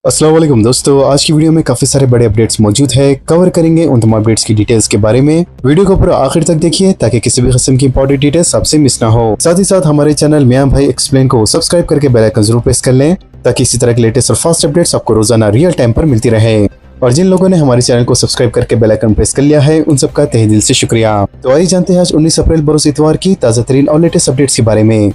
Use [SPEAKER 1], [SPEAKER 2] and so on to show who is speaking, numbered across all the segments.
[SPEAKER 1] अस्सलाम वालेकुम दोस्तों, आज की वीडियो में काफी सारे बड़े अपडेट्स मौजूद है। कवर करेंगे उन तमाम अपडेट्स की डिटेल्स के बारे में। वीडियो को पूरा आखिर तक देखिए ताकि किसी भी किस्म की इंपॉर्टेंट डिटेल्स आपसे मिस ना हो। साथ ही साथ हमारे चैनल मियां भाई एक्सप्लेन को सब्सक्राइब करके बेल आइकन जरूर प्रेस कर लें ताकि इसी तरह के लेटेस्ट और फास्ट अपडेट्स आपको रोजाना रियल टाइम पर मिलती रहे। और जिन लोगों ने हमारे चैनल को सब्सक्राइब करके बेल आइकन प्रेस कर लिया है उन सबका तहे दिल से शुक्रिया। तो आइए जानते हैं आज 19 अप्रैल बरोज इतवार की ताज़ा तरीन और लेटेस्ट अपडेट्स के बारे में।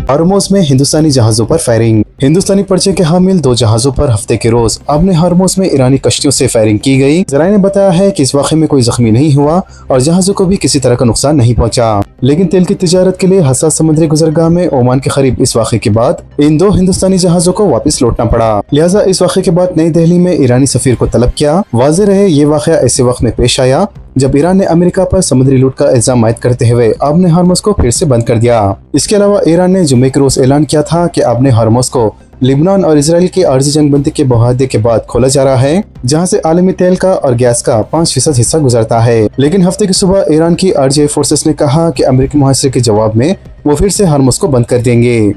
[SPEAKER 1] हॉर्मोज में हिंदुस्तानी जहाजों पर फायरिंग। हिंदुस्तानी पर्चे के हामिल 2 जहाजों पर हफ्ते के रोज आपने हॉर्मोज में ईरानी कश्तियों से फायरिंग की गई। जराये ने बताया है कि इस वाक़े में कोई जख्मी नहीं हुआ और जहाजों को भी किसी तरह का नुकसान नहीं पहुंचा, लेकिन तेल की तिजारत के लिए हसास समुद्री गुजरगाह में ओमान के करीब इस वाक़े के बाद इन 2 हिंदुस्तानी जहाजों को वापस लौटना पड़ा। लिहाजा इस वाक़े के बाद नई दिल्ली में ईरानी सफीर को तलब किया। वाज़ेह रहे ये वाक़या ऐसे वक्त में पेश आया जब ईरान ने अमेरिका पर समुद्री लूट का इल्जाम आयद करते हुए आपने हॉर्मोज को फिर से बंद कर दिया। इसके अलावा ईरान ने जुमे के रोज ऐलान किया था कि आपने हॉर्मोज को लिबनान और इसराइल की आर्जी जंगबंदी के मुआहदे के बाद खोला जा रहा है, जहां से आलमी तेल का और गैस का 5% हिस्सा गुजरता है। लेकिन हफ्ते की सुबह ईरान की आर्जी फोर्सेस ने कहा कि अमेरिकी मुहासरे के जवाब में वो फिर से हॉर्मोज को बंद कर देंगे।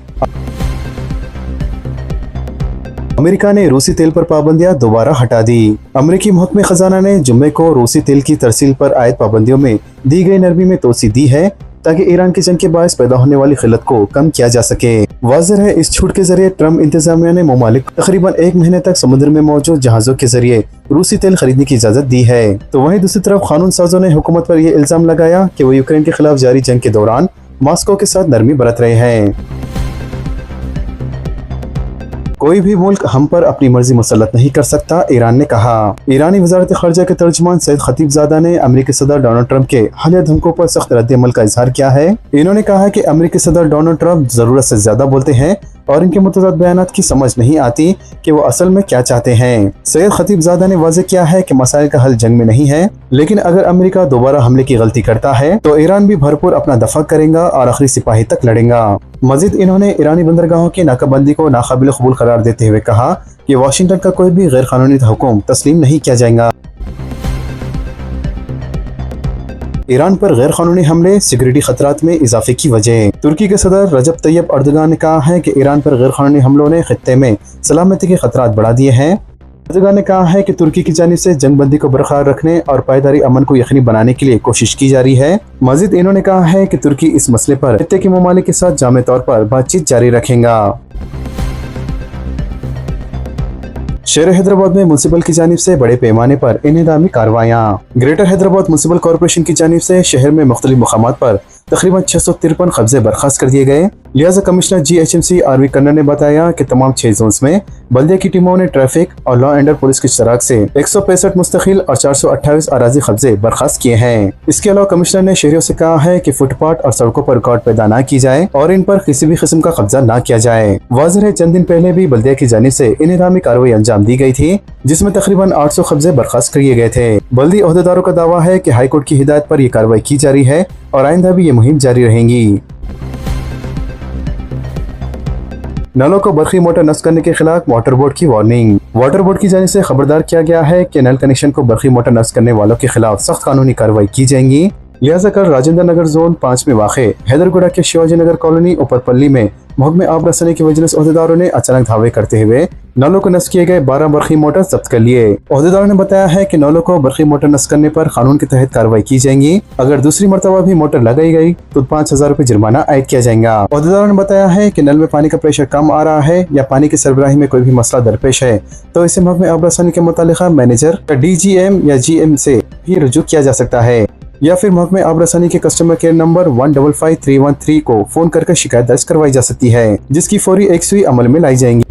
[SPEAKER 1] अमेरिका ने रूसी तेल पर पाबंदियां दोबारा हटा दी। अमेरिकी महकमे खजाना ने जुम्मे को रूसी तेल की तरसील पर आयद पाबंदियों में दी गई नरमी में तोसी दी है ताकि ईरान की जंग के बायस पैदा होने वाली खिल्लत को कम किया जा सके। वाज़ेह है इस छूट के जरिए ट्रम्प इंतजामिया ने ममालिक तकरीबन 1 महीने तक समुद्र में मौजूद जहाजों के जरिए रूसी तेल खरीदने की इजाजत दी है। तो वहीं दूसरी तरफ कानून साजों ने हुकूमत पर यह इल्जाम लगाया कि वो यूक्रेन के खिलाफ जारी जंग के दौरान मॉस्को के साथ नरमी बरत रहे हैं। कोई भी मुल्क हम पर अपनी मर्जी मुसल्लत नहीं कर सकता, ईरान ने कहा। ईरानी वजारत खारजा के तर्जुमान सैयद खतीबजादा ने अमेरिकी सदर डोनाल्ड ट्रंप के हालिया धमकों पर सख्त रद्द-ए-अमल का इजहार किया है। इन्होंने कहा कि अमेरिकी सदर डोनाल्ड ट्रंप जरूरत से ज्यादा बोलते हैं और इनके मुतज़द बयानात की समझ नहीं आती कि वो असल में क्या चाहते हैं। सैयद खतीबजादा ने वाज़ेह किया है कि मसाइल का हल जंग में नहीं है, लेकिन अगर अमेरिका दोबारा हमले की गलती करता है तो ईरान भी भरपूर अपना दफा करेगा और आखिरी सिपाही तक लड़ेगा। मजीद इन्होंने ईरानी बंदरगाहों की नाकाबंदी को नाकाबिल कबूल करार देते हुए कहा कि वाशिंगटन का कोई भी गैर कानूनी हुक्म तस्लीम नहीं किया जाएगा। ईरान पर गैर कानूनी हमले सिक्योरिटी खतरात में इजाफे की वजह। तुर्की के सदर रजब तैयब अर्दोगान ने कहा है कि ईरान पर गैर कानूनी हमलों ने खित्ते में सलामती के खतरात बढ़ा दिए हैं। अर्दोगान ने कहा है कि तुर्की की जानिब से जंगबंदी को बरकरार रखने और पायदारी अमन को यकीनी बनाने के लिए कोशिश की जा रही है। मजीद इन्होंने कहा है कि तुर्की इस मसले पर खित्ते के ममालिक के साथ जामे तौर पर बातचीत जारी रखेगा। शहर हैदराबाद में म्युनिसिपल की जानिब से बड़े पैमाने पर इन्हिदामी कार्रवाइयाँ। ग्रेटर हैदराबाद म्युनिसिपल कॉर्पोरेशन की जानिब से शहर में मुख्तलिफ मकामात पर तकरीबन 653 कब्जे बर्खास्त कर दिए गए। लिहाजा कमिश्नर GHMC आरवी कन्नर ने बताया कि तमाम 6 जोन्स में बल्दिया की टीमों ने ट्रैफिक और लॉ एंड पुलिस की शराक से 165 मुस्तकिल और 428 अराजी कब्जे बर्खास्त किए हैं। इसके अलावा कमिश्नर ने शहरियों से कहा है कि फुटपाथ और सड़कों पर रिकॉर्ड पैदा न की जाए और इन पर किसी भी किस्म का कब्जा न किया जाए। वाज़ेह है चंद दिन पहले भी बल्दिया की जानिब से इन्हिदामी कार्रवाई अंजाम दी गई थी, जिसमें तकरीबन 800 कब्जे बर्खास्त किए गए थे। बल्दी ओहदेदारों का दावा है कि हाईकोर्ट की हिदायत पर यह कार्रवाई की जा रही है और आइंदा भी ये मुहिम जारी रहेगी। नलों को बरखी मोटर नस्ब करने के खिलाफ वाटर बोर्ड की वार्निंग। वाटर बोर्ड की जानिब से खबरदार किया गया है कि नल कनेक्शन को बरखी मोटर नस्ब करने वालों के खिलाफ सख्त कानूनी कार्रवाई की जाएंगी। लिहाजा कल राजेंद्र नगर जोन 5 में वाक़े हैदरगुड़ा के शिवाजी नगर कॉलोनी ऊपरपल्ली में महकमे आब रसानी के वजह से ओहदेदारों ने अचानक धावे करते हुए नलों को नस्ब किए गए 12 बरखी मोटर जब्त कर लिए। ओहदेदारों ने बताया है कि नलों को बरखी मोटर नस्ब करने पर कानून के तहत कार्रवाई की जाएगी। अगर दूसरी मरतबा भी मोटर लगाई गई तो 5000 रुपए जुर्माना आयद किया जाएगा। ओहदेदारों ने बताया है कि नल में पानी का प्रेशर कम आ रहा है या पानी की सरबराही में कोई भी मसला दरपेश है तो इसे महकमे आब रसानी के मुतालिका मैनेजर DGM या GM से भी रुजू किया जा सकता है या फिर महकमे आब रसानी के कस्टमर केयर नंबर 155313 को फोन करके शिकायत दर्ज करवाई जा सकती है, जिसकी फौरी यकसुई अमल में लाई जाएंगी।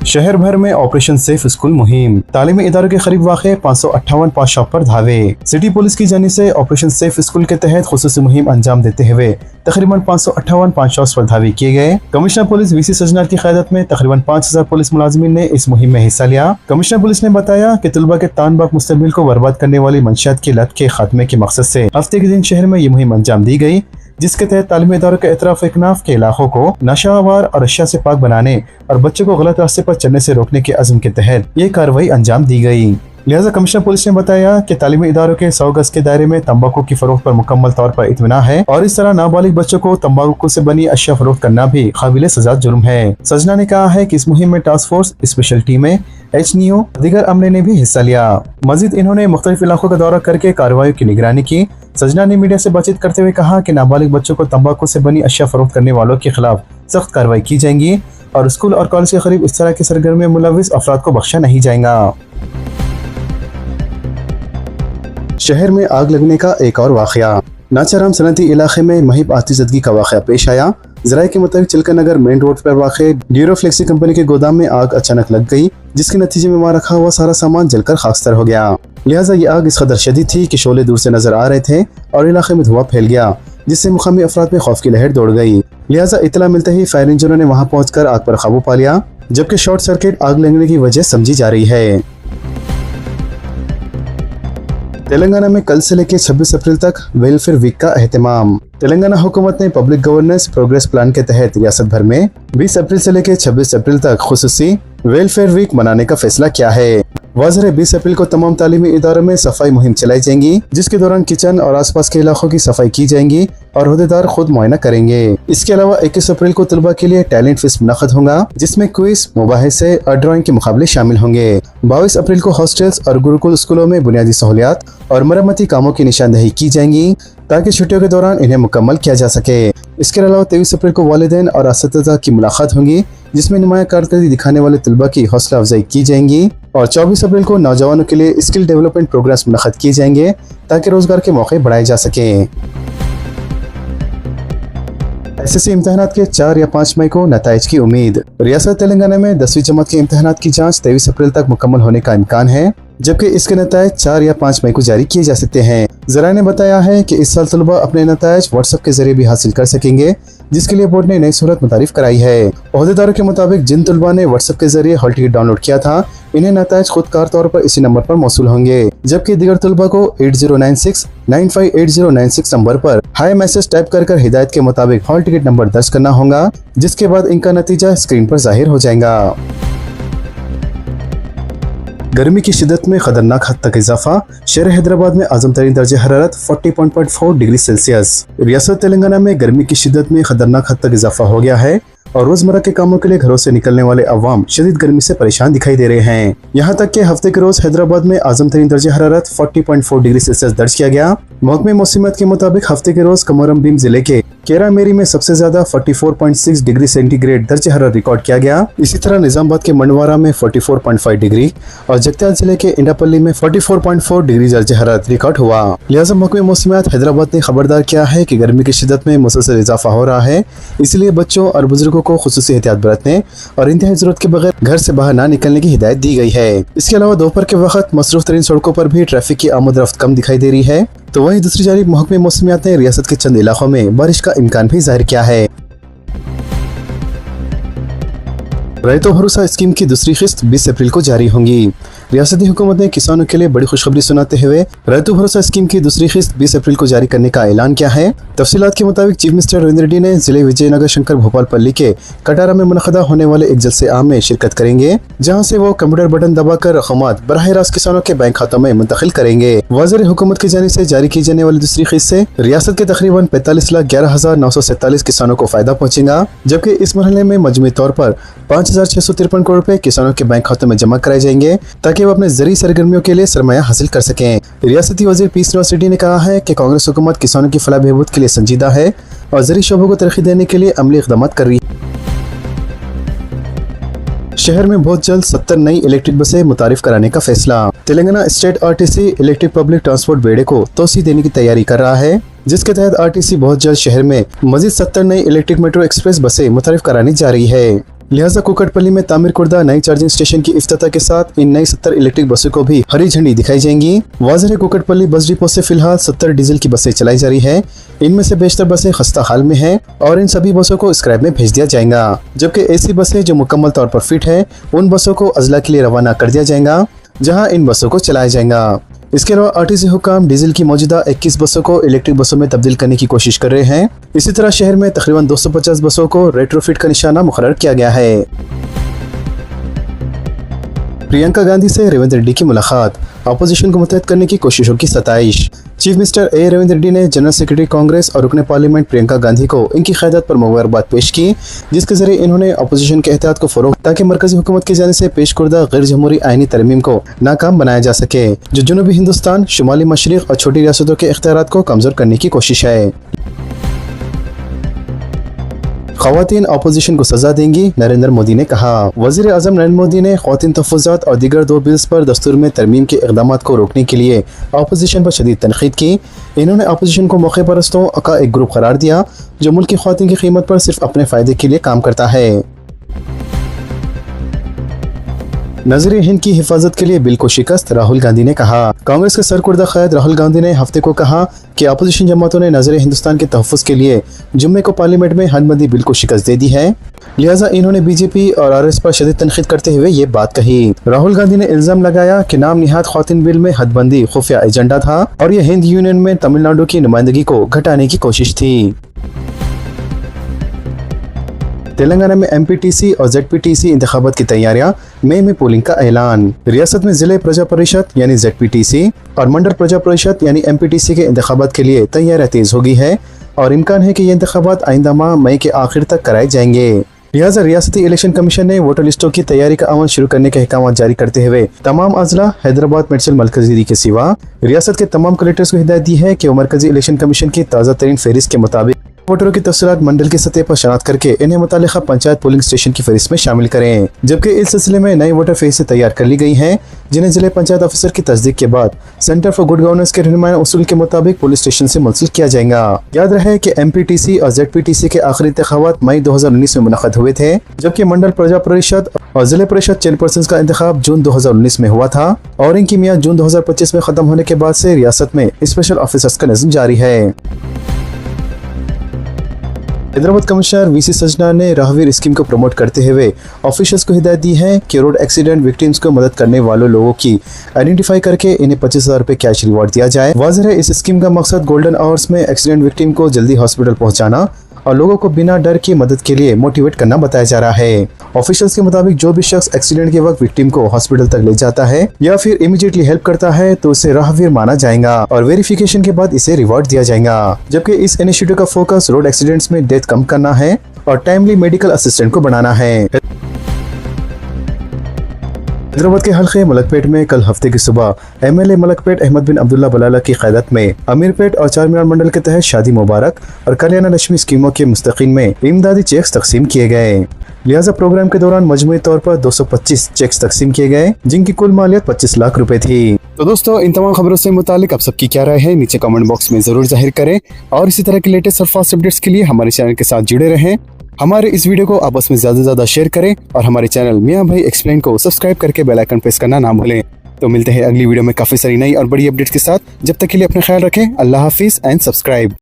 [SPEAKER 1] शहर भर में ऑपरेशन सेफ स्कूल मुहिम। तालीमी इदारों के करीब वाक़े 558 पास शॉप पर धावे। सिटी पुलिस की जानिब से ऑपरेशन सेफ स्कूल के तहत खुसूसी मुहिम अंजाम देते हुए तकरीबन 558 पास शॉप पर धावे किए गए। कमिश्नर पुलिस VC सजनार की क़यादत में तकरीबन 5000 पुलिस मुलाजिमीन ने इस मुहिम में हिस्सा लिया। कमिश्नर पुलिस ने बताया कि तलबा के तानबाक मुस्तकबिल को बर्बाद करने वाली मंशियात की लत के खात्मे के मकसद से हफ्ते के दिन शहर में ये मुहिम अंजाम दी गई, जिसके तहत तालीमी इदारों के एतराफ इकनाफ के इलाकों को नशावर और अशिया से पाक बनाने और बच्चों को गलत रास्ते पर चलने से रोकने के अज़्म के तहत ये कार्रवाई अंजाम दी गई। लिहाजा कमिश्नर पुलिस ने बताया कि तालीमी इदारों के 100 गज के दायरे में तंबाकू की फरोख्त पर मुकम्मल तौर पर इत्मीनान है और इस तरह नाबालिग बच्चों को तंबाकू से बनी अशिया फरोख्त करना भी काबिल सजा जुर्म है। सजना ने कहा है कि इस मुहिम में टास्क फोर्स, स्पेशल टीमें, एचनीओ, दीगर अमले ने भी हिस्सा लिया। मजीद इन्होंने मुख्तलिफ इलाकों का दौरा करके कार्रवाई की निगरानी की। सजना ने मीडिया से बातचीत करते हुए कहा कि नाबालिग बच्चों को तंबाकू से बनी अशिया फरोख्त करने वालों के खिलाफ सख्त कार्रवाई की जाएंगी और स्कूल और कॉलेज के करीब इस तरह की सरगर्मी में मुलविस अफराद को बख्शा नहीं जाएगा। शहर में आग लगने का एक और वाकया। नाचाराम सनती इलाके में महिब आतिशदगी का वाकया पेश आया। जराये के मुताबिक चिल्का नगर मेन रोड पर वाक़े ड्यूरोफ्लेक्सी कंपनी के गोदाम में आग अचानक लग गई, जिसके नतीजे में वहाँ रखा हुआ सारा सामान जलकर खाकस्तर हो गया। लिहाजा ये आग इस कदर शदीद थी कि शोले दूर से नजर आ रहे थे और इलाके में धुआं फैल गया, जिससे मुकामी अफराद में खौफ की लहर दौड़ गई। लिहाजा इतला मिलते ही फायर इंजनों ने वहाँ पहुंचकर आग पर काबू पा लिया, जबकि शॉर्ट सर्किट आग लगने की वजह समझी जा रही है। तेलंगाना में कल से लेकर 26 अप्रैल तक वेलफेयर वीक का एहतमाम। तेलंगाना हुकूमत ने पब्लिक गवर्नेंस प्रोग्रेस प्लान के तहत रियासत भर में 20 अप्रैल से लेकर 26 अप्रैल तक खुसूसी वेलफेयर वीक मनाने का फैसला किया है। वाज़ेह 20 अप्रैल को तमाम तालीमी इदारों में सफाई मुहिम चलाई जाएंगी, जिसके दौरान किचन और आसपास के इलाकों की सफाई की जाएंगी और ओहदेदार खुद मुआयना करेंगे। इसके अलावा 21 अप्रैल को तलबा के लिए टैलेंट फेस्ट मुनक़द होगा, जिसमें क्विज, मुबाहिसे और ड्राइंग के मुकाबले शामिल होंगे। 22 अप्रैल को हॉस्टल्स और गुरुकुल स्कूलों में बुनियादी सहूलियात और मरम्मती कामों की निशानदही की जाएंगी ताकि छुट्टियों के दौरान इन्हें मुकम्मल किया जा सके। इसके अलावा 23 अप्रैल को वालिदैन और असातिज़ा की मुलाकात होंगी, जिसमें नुमाया कारकर्दगी दिखाने वाले तलबा की हौसला अफजाई की जाएंगी और 24 अप्रैल को नौजवानों के लिए स्किल डेवलपमेंट प्रोग्राम्स मुनक़द किए जाएंगे ताकि रोजगार के मौके बढ़ाए जा सकें। एसएससी इम्तहानात के 4 या 5 मई को नताइज की उम्मीद। रियासत तेलंगाना में 10वीं जमात के इम्तहानात की जांच 23 अप्रैल तक मुकम्मल होने का इम्कान है, जबकि इसके नताइज 4 या 5 मई को जारी किए जा सकते हैं। ज़राए ने बताया है कि इस साल तलबा अपने नताइज व्हाट्सएप के जरिए भी हासिल कर सकेंगे, जिसके लिए बोर्ड ने नई सूरत मुतारिफ कराई है। ओहदेदारों के मुताबिक जिन तलबा ने व्हाट्सएप के जरिए हॉल टिकट डाउनलोड किया था, इन्हें नताइज खुदकार तौर पर इसी नंबर पर मौसूल होंगे, जबकि दीगर तलबा को 8096958096 नंबर पर हाई मैसेज टाइप कर हिदायत के मुताबिक हॉल टिकट नंबर दर्ज करना होगा, जिसके बाद इनका नतीजा स्क्रीन पर जाहिर हो जाएगा। गर्मी की शिद्दत में खतरनाक हद तक इजाफा। शहर हैदराबाद में आजम तरीन दर्जे हरारत 40.4 डिग्री सेल्सियस। रियासत तेलंगाना में गर्मी की शिद्दत में खतरनाक हद तक इजाफा हो गया है और रोजमर्रा के कामों के लिए घरों से निकलने वाले अवाम शदीद गर्मी से परेशान दिखाई दे रहे हैं। यहाँ तक कि हफ्ते के रोज हैदराबाद में आजम तरीन दर्जे हरारत 40.4 डिग्री सेल्सियस दर्ज किया गया। महकमे मौसमियत के मुताबिक हफ्ते के रोज कमोरम भीम जिले के केरा मेरी में सबसे ज्यादा 44.6 डिग्री सेंटीग्रेड दर्जे हरारत रिकॉर्ड किया गया। इसी तरह निजामाबाद के मंडवारा में 44.5 डिग्री और जगत्याल जिले के इंडापल्ली में 44.4 डिग्री दर्जे हरारत रिकॉर्ड हुआ। लिहाजा महकमे मौसमियत हैदराबाद ने खबरदार किया है कि गर्मी की शिद्दत में मुसलसल इजाफा हो रहा है, इसलिए बच्चों और बुजुर्गों को खुसूसी एहतियात बरतने और इंतहाई जरूरत के बगैर घर से बाहर ना निकलने की हिदायत दी गई है। इसके अलावा दोपहर के वक्त मसरूफ तरीन सड़कों पर भी ट्रैफिक की आमद रफ्त कम दिखाई दे रही है। तो वहीं दूसरी जानिब महकमे मौसमियात ने रियासत के चंद इलाकों में बारिश का इम्कान भी जाहिर किया है। रैतो भरोसा स्कीम की दूसरी किस्त 20 अप्रैल को जारी होंगी। रियासती हुकूमत ने किसानों के लिए बड़ी खुशखबरी सुनाते हुए रैतो भरोसा स्कीम की दूसरी किस्त 20 अप्रैल को जारी करने का ऐलान किया है। तफसीलात के मुताबिक चीफ मिनिस्टर रविंद्र रेड्डी ने जिले विजयनगर शंकर भोपालपल्ली के कटारा में मुनक़दा होने वाले एक जलसे आम में शिरकत करेंगे, जहाँ से वो कंप्यूटर बटन दबाकर रकमात बराह रास्त किसानों के बैंक खातों में मुंतकिल करेंगे। वज़ीर हुकूमत की जानिब से जारी की जाने वाली दूसरी किस्त से रियासत के तकरीबन 45,11,947 किसानों को फायदा पहुँचेगा, जबकि इस मरहले में मजमूई तौर पर 5,653 करोड़ रुपए किसानों के बैंक खातों में जमा कराए जाएंगे ताकि वो अपने ज़रूरी सरगर्मियों के लिए सरमाया हासिल कर सकें। रियासती वज़ीर पी श्रीनिवास रेड्डी ने कहा है कि कांग्रेस हुकूमत किसानों की फलाह बहबूद के लिए संजीदा है और ज़रूरी शोबों को तरक्की देने के लिए अमली इक़दाम कर रही है। शहर में बहुत जल्द 70 नई इलेक्ट्रिक बसें मुतारिफ कराने का फैसला। Telangana state RTC electric public transport बेड़े को तोसी देने की तैयारी कर रहा है, जिसके तहत आरटीसी बहुत जल्द शहर में मजीद 70 नई इलेक्ट्रिक मेट्रो एक्सप्रेस बसें मुतारिफ कराने जा रही है। लिहाजा कुकटपल्ली में तामीर कुर्दा नई चार्जिंग स्टेशन की इफ्तिताह के साथ इन नई 70 इलेक्ट्रिक बसों को भी हरी झंडी दिखाई जाएंगी। वाज़ेह है कुकटपल्ली बस डिपो से फिलहाल 70 डीजल की बसें चलाई जा रही है। इनमें से बेशतर बसें खस्ता हाल में हैं और इन सभी बसों को स्क्रैप में भेज दिया जाएगा, जबकि ऐसी बसें जो मुकम्मल तौर पर फिट है उन बसों को अजला के लिए रवाना कर दिया जाएगा, जहाँ इन बसों को चलाया जाएगा। इसके अलावा आरटीसी हुकाम डीजल की मौजूदा 21 बसों को इलेक्ट्रिक बसों में तब्दील करने की कोशिश कर रहे हैं। इसी तरह शहर में तकरीबन 250 बसों को रेट्रोफिट का निशाना मुकर्रर किया गया है। प्रियंका गांधी से रेवंत रेड्डी की मुलाकात। अपोजिशन को मुतहद करने की कोशिशों की सताइश। Chief minister A Ravindra Reddy ने जनरल सेक्रेटरी कांग्रेस और रुकने पार्लियामेंट प्रियंका गांधी को इनकी क़यादत पर मुबारकबाद पेश की, जिसके जरिए इन्होंने अपोजिशन के एहतियात को फरोग ताकि मरकजी हुकूमत की जानिब से पेश करदा गैर जमहूरी आईनी तरमीम को नाकाम बनाया जा सके, जो जनूबी हिंदुस्तान, शुमाली मशरिक और छोटी रियासतों के इख्तियारात को कमजोर करने की कोशिश है। ख़वातीन अपोजिशन को सजा देंगी, नरेंद्र मोदी ने कहा। वज़ीर आज़म नरेंद्र मोदी ने ख़वातीन तहफ़्फ़ुज़ात और दीगर 2 बिल्स पर दस्तूर में तरमीम के इक़दामात को रोकने के लिए अपोजिशन पर शदीद तनक़ीद की। इन्होंने अपोजिशन को मौक़े परस्तों का एक ग्रुप करार दिया जो मुल्क की ख़वातीन की कीमत पर सिर्फ अपने फ़ायदे के लिए काम करता है। नज़र हिंद की हिफाजत के लिए बिल को शिकस्त, राहुल गांधी ने कहा। कांग्रेस के सरकुर्दा क़याद राहुल गांधी ने हफ्ते को कहा कि अपोजिशन जमातों ने नज़र हिंदुस्तान के तहफ़्फ़ुज़ के लिए जुम्मे को पार्लियामेंट में हदबंदी बिल को शिकस्त दे दी है, लिहाजा इन्होंने बीजेपी और आरएस पर शदीद तनक़ीद करते हुए ये बात कही। राहुल गांधी ने इल्ज़ाम लगाया कि नाम निहाद ख़वातीन बिल में हदबंदी खुफिया एजेंडा था और यह हिंद यूनियन में तमिलनाडु की नुमाइंदगी को घटाने की कोशिश थी। तेलंगाना में एमपीटीसी और जेडपीटीसी इंतखाबात की तैयारियां, मई में पोलिंग का ऐलान। रियासत में जिले प्रजा परिषद यानी जेडपीटीसी और मंडल प्रजा परिषद यानी एमपीटीसी के इंतखाबात के लिए तैयारियां तेज हो गई है और इम्कान है कि ये इंतखाबात आइंदा माह मई के आखिर तक कराए जाएंगे। लिहाजा रियासती इलेक्शन कमीशन ने वोटर लिस्टों की तैयारी का अमल शुरू करने के अहकाम जारी करते हुए तमाम अजला हैदराबाद, मेडचल, मरकजी के सिवा रियासत के तमाम कलेक्टर्स को हिदायत दी है कि वो मरकजी इलेक्शन कमीशन की ताज़ा तरीन फहरिस्त के मुताबिक वोटरों की तफसीलात मंडल की सतह पर शनाख्त करके इन्हें मुतालिका पंचायत पोलिंग स्टेशन की फहरिस्त में शामिल करें। जबकि इस सिलसिले में नई वोटर फहरिस्त तैयार कर ली गई हैं, जिन्हें जिले पंचायत ऑफिसर की तस्दीक के बाद सेंटर फॉर गुड गवर्नेंस के रहनुमाई उसूल के मुताबिक पुलिस स्टेशन से मुंसलिक किया जाएगा। याद रहे कि एमपीटीसी और जेडपीटीसी के आखिरी इंतखाबात मई 2019 में मुनक़द हुए थे, जबकि मंडल प्रजा परिषद और जिले परिषद चेयरपर्सन का इंतखाब जून 2019 में हुआ था और इनकी मियाद जून 2025 में खत्म होने के बाद से रियासत में स्पेशल ऑफिसर्स का निज़्म जारी है। हैदराबाद कमिश्नर वीसी सजना ने राहवीर स्कीम को प्रमोट करते हुए ऑफिसर्स को हिदायत दी है कि रोड एक्सीडेंट विक्टिम्स को मदद करने वालों लोगों की आइडेंटिफाई करके इन्हें 25,000 रुपए कैश रिवॉर्ड दिया जाए। वाज़ेह है, इस स्कीम का मकसद गोल्डन आवर्स में एक्सीडेंट विक्टिम को जल्दी हॉस्पिटल पहुंचाना और लोगों को बिना डर की मदद के लिए मोटिवेट करना बताया जा रहा है। ऑफिशियल्स के मुताबिक जो भी शख्स एक्सीडेंट के वक्त विक्टिम को हॉस्पिटल तक ले जाता है या फिर इमीडिएटली हेल्प करता है तो उसे राहवीर माना जाएगा और वेरिफिकेशन के बाद इसे रिवॉर्ड दिया जाएगा। जबकि इस इनिशिएटिव का फोकस रोड एक्सीडेंट्स में डेथ कम करना है और टाइमली मेडिकल असिस्टेंट को बढ़ाना है। हैदराबाद के हल्के मलकपेट में कल हफ्ते की सुबह एमएलए मलकपेट अहमद बिन अब्दुल्ला बलाला की क़यादत में अमीरपेट और चारमीनार मंडल के तहत शादी मुबारक और कल्याण लक्ष्मी स्कीमों के मुस्तकीन में इमदादी चेक्स तकसीम किए गए। लिहाजा प्रोग्राम के दौरान मजमूई तौर पर 225 चेक्स तकसीम किए गए, जिनकी कुल मालियत 25 लाख रुपए थी। तो दोस्तों, इन तमाम खबरों से मुतालिक आप सबकी क्या राय है नीचे कमेंट बॉक्स में जरूर जाहिर करें और इसी तरह के लेटेस्ट और फास्ट अपडेट्स के लिए हमारे चैनल के साथ जुड़े रहें। हमारे इस वीडियो को आपस में ज्यादा से ज्यादा शेयर करें और हमारे चैनल मियां भाई एक्सप्लेन को सब्सक्राइब करके बेल आइकन प्रेस करना ना भूलें। तो मिलते हैं अगली वीडियो में काफी सारी नई और बड़ी अपडेट्स के साथ। जब तक के लिए अपना ख्याल रखें। अल्लाह हाफिज एंड सब्सक्राइब।